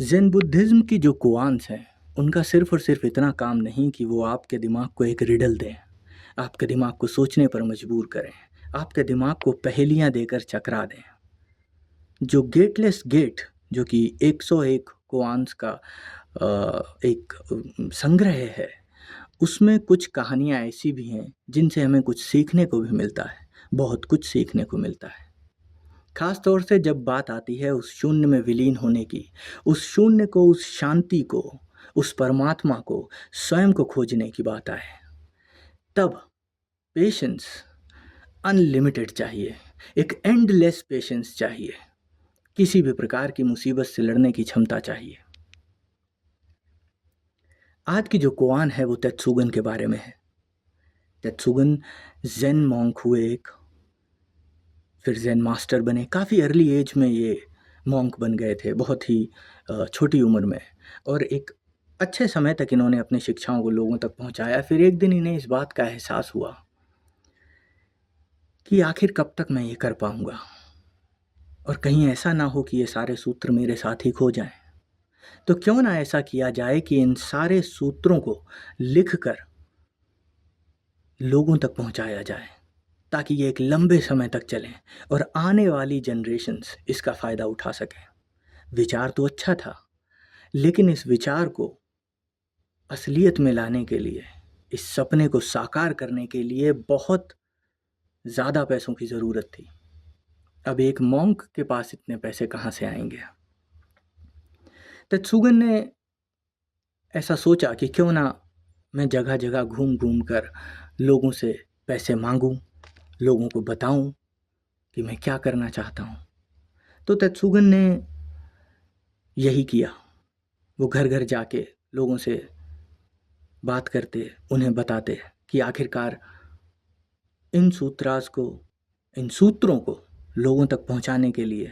Zen Buddhism की जो कोआन्स हैं, उनका सिर्फ़ और सिर्फ़ इतना काम नहीं कि वो आपके दिमाग को एक रिडल दें, आपके दिमाग को सोचने पर मजबूर करें, आपके दिमाग को पहेलियाँ देकर चकरा दें। जो गेटलेस गेट जो कि 101 कोआन्स का एक संग्रह है, उसमें कुछ कहानियाँ ऐसी भी हैं जिनसे हमें कुछ सीखने को भी मिलता है, बहुत कुछ सीखने को मिलता है। खास तौर से जब बात आती है उस शून्य में विलीन होने की, उस शून्य को, उस शांति को, उस परमात्मा को, स्वयं को खोजने की बात आए, तब पेशेंस अनलिमिटेड चाहिए, एक एंडलेस पेशेंस चाहिए, किसी भी प्रकार की मुसीबत से लड़ने की क्षमता चाहिए। आज की जो कोआन है वो तेत्सुगन के बारे में है। तेत्सुगन ज़ेन मॉन्क हुए एक, फिर ज़ेन मास्टर बने। काफ़ी अर्ली एज में ये मॉन्क बन गए थे, बहुत ही छोटी उम्र में, और एक अच्छे समय तक इन्होंने अपनी शिक्षाओं को लोगों तक पहुंचाया। फिर एक दिन इन्हें इस बात का एहसास हुआ कि आखिर कब तक मैं ये कर पाऊंगा, और कहीं ऐसा ना हो कि ये सारे सूत्र मेरे साथ ही खो जाएं। तो क्यों ना ऐसा किया जाए कि इन सारे सूत्रों को लिखकर लोगों तक पहुंचाया जाए, ताकि ये एक लंबे समय तक चलें और आने वाली जनरेशन्स इसका फ़ायदा उठा सकें। विचार तो अच्छा था, लेकिन इस विचार को असलियत में लाने के लिए, इस सपने को साकार करने के लिए बहुत ज़्यादा पैसों की ज़रूरत थी। अब एक मॉन्क के पास इतने पैसे कहाँ से आएंगे? तेत्सुगन ने ऐसा सोचा कि क्यों ना मैं जगह जगह घूम घूम कर लोगों से पैसे मांगूं, लोगों को बताऊं कि मैं क्या करना चाहता हूं। तो तेत्सुगन ने यही किया। वो घर घर जाके लोगों से बात करते, उन्हें बताते कि आखिरकार इन सूत्रों को लोगों तक पहुंचाने के लिए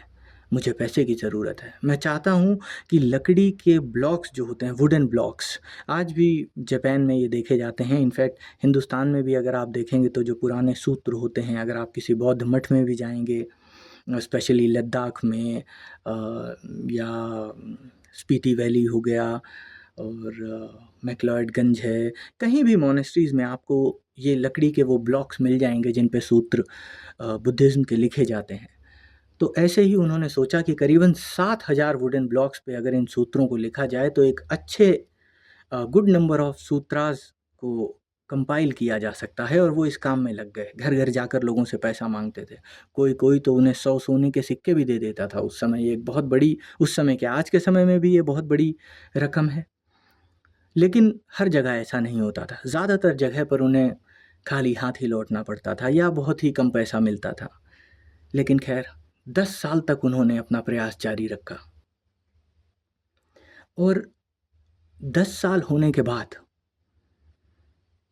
मुझे पैसे की ज़रूरत है। मैं चाहता हूं कि लकड़ी के ब्लॉक्स जो होते हैं, वुडन ब्लॉक्स, आज भी जापान में ये देखे जाते हैं। इनफैक्ट हिंदुस्तान में भी अगर आप देखेंगे तो जो पुराने सूत्र होते हैं, अगर आप किसी बौद्ध मठ में भी जाएंगे, स्पेशली लद्दाख में या स्पीति वैली हो गया, और मैक्लॉयडगंज है, कहीं भी मोनेस्ट्रीज़ में आपको ये लकड़ी के वो ब्लॉक्स मिल जाएंगे जिन पे सूत्र बुद्धिज़्म के लिखे जाते हैं। तो ऐसे ही उन्होंने सोचा कि करीबन 7,000 वुडन ब्लॉक्स पे अगर इन सूत्रों को लिखा जाए तो एक अच्छे गुड नंबर ऑफ सूत्रास को कंपाइल किया जा सकता है। और वो इस काम में लग गए, घर घर जाकर लोगों से पैसा मांगते थे। कोई कोई तो उन्हें 100 सोने के सिक्के भी दे देता था। उस समय ये एक बहुत बड़ी, उस समय क्या, आज के समय में भी ये बहुत बड़ी रकम है। लेकिन हर जगह ऐसा नहीं होता था। ज़्यादातर जगह पर उन्हें खाली हाथ ही लौटना पड़ता था या बहुत ही कम पैसा मिलता था। लेकिन खैर, 10 साल तक उन्होंने अपना प्रयास जारी रखा, और 10 साल होने के बाद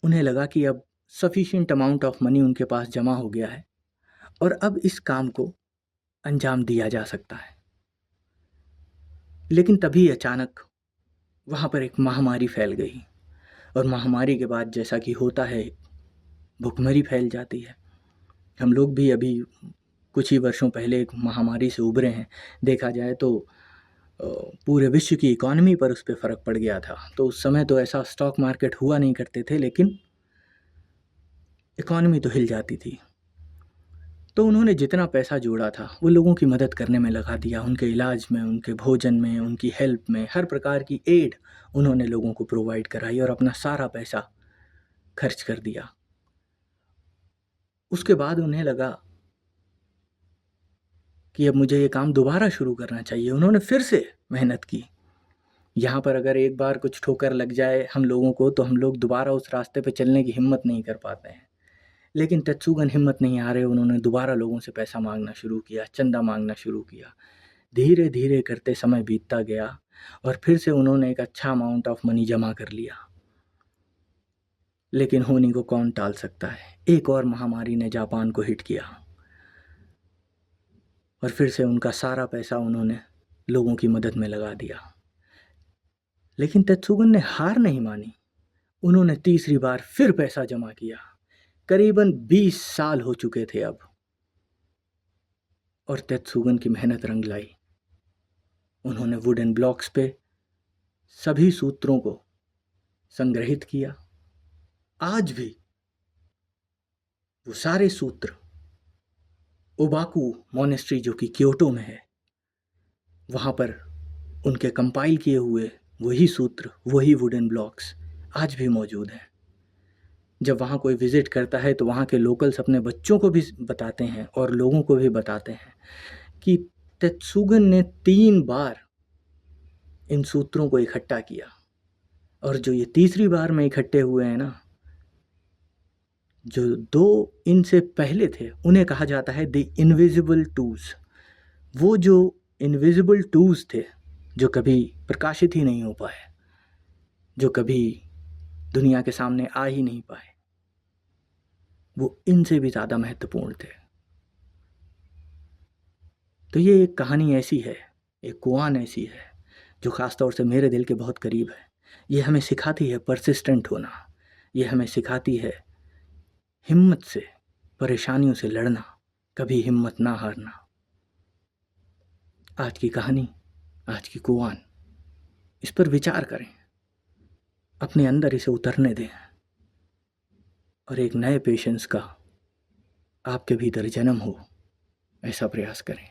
उन्हें लगा कि अब सफिशिएंट अमाउंट ऑफ मनी उनके पास जमा हो गया है और अब इस काम को अंजाम दिया जा सकता है। लेकिन तभी अचानक वहाँ पर एक महामारी फैल गई, और महामारी के बाद जैसा कि होता है, भुखमरी फैल जाती है। हम लोग भी अभी कुछ ही वर्षों पहले एक महामारी से उभरे हैं। देखा जाए तो पूरे विश्व की इकॉनमी पर उस पर फ़र्क पड़ गया था। तो उस समय तो ऐसा स्टॉक मार्केट हुआ नहीं करते थे, लेकिन इकॉनमी तो हिल जाती थी। तो उन्होंने जितना पैसा जोड़ा था वो लोगों की मदद करने में लगा दिया, उनके इलाज में, उनके भोजन में, उनकी हेल्प में, हर प्रकार की एड उन्होंने लोगों को प्रोवाइड कराई और अपना सारा पैसा खर्च कर दिया। उसके बाद उन्हें लगा कि अब मुझे ये काम दोबारा शुरू करना चाहिए। उन्होंने फिर से मेहनत की। यहाँ पर अगर एक बार कुछ ठोकर लग जाए हम लोगों को, तो हम लोग दोबारा उस रास्ते पे चलने की हिम्मत नहीं कर पाते हैं। लेकिन तेत्सुगन हिम्मत नहीं हारे, उन्होंने दोबारा लोगों से पैसा मांगना शुरू किया, चंदा मांगना शुरू किया। धीरे धीरे करते समय बीतता गया और फिर से उन्होंने एक अच्छा अमाउंट ऑफ मनी जमा कर लिया। लेकिन होनी को कौन टाल सकता है, एक और महामारी ने जापान को हिट किया और फिर से उनका सारा पैसा उन्होंने लोगों की मदद में लगा दिया। लेकिन तेत्सुगन ने हार नहीं मानी। उन्होंने तीसरी बार फिर पैसा जमा किया। करीबन 20 साल हो चुके थे अब, और तेत्सुगन की मेहनत रंग लाई। उन्होंने वुडन ब्लॉक्स पे सभी सूत्रों को संग्रहित किया। आज भी वो सारे सूत्र ओबाकू मोनेस्ट्री जो कि क्योटो में है, वहाँ पर उनके कंपाइल किए हुए वही सूत्र, वही वुडन ब्लॉक्स आज भी मौजूद हैं। जब वहाँ कोई विज़िट करता है तो वहाँ के लोकल्स अपने बच्चों को भी बताते हैं और लोगों को भी बताते हैं कि तेत्सुगन ने 3 बार इन सूत्रों को इकट्ठा किया, और जो ये तीसरी बार में इकट्ठे हुए हैं ना, जो 2 इनसे पहले थे उन्हें कहा जाता है द इनविजिबल टूल्स। वो जो इनविजिबल टूल्स थे जो कभी प्रकाशित ही नहीं हो पाए, जो कभी दुनिया के सामने आ ही नहीं पाए, वो इनसे भी ज़्यादा महत्वपूर्ण थे। तो ये एक कहानी ऐसी है, एक कुआन ऐसी है जो ख़ास तौर से मेरे दिल के बहुत करीब है। ये हमें सिखाती है परसिस्टेंट होना, ये हमें सिखाती है हिम्मत से परेशानियों से लड़ना, कभी हिम्मत ना हारना। आज की कहानी, आज की कुआन, इस पर विचार करें, अपने अंदर इसे उतरने दें और एक नए पेशेंस का आपके भीतर जन्म हो, ऐसा प्रयास करें।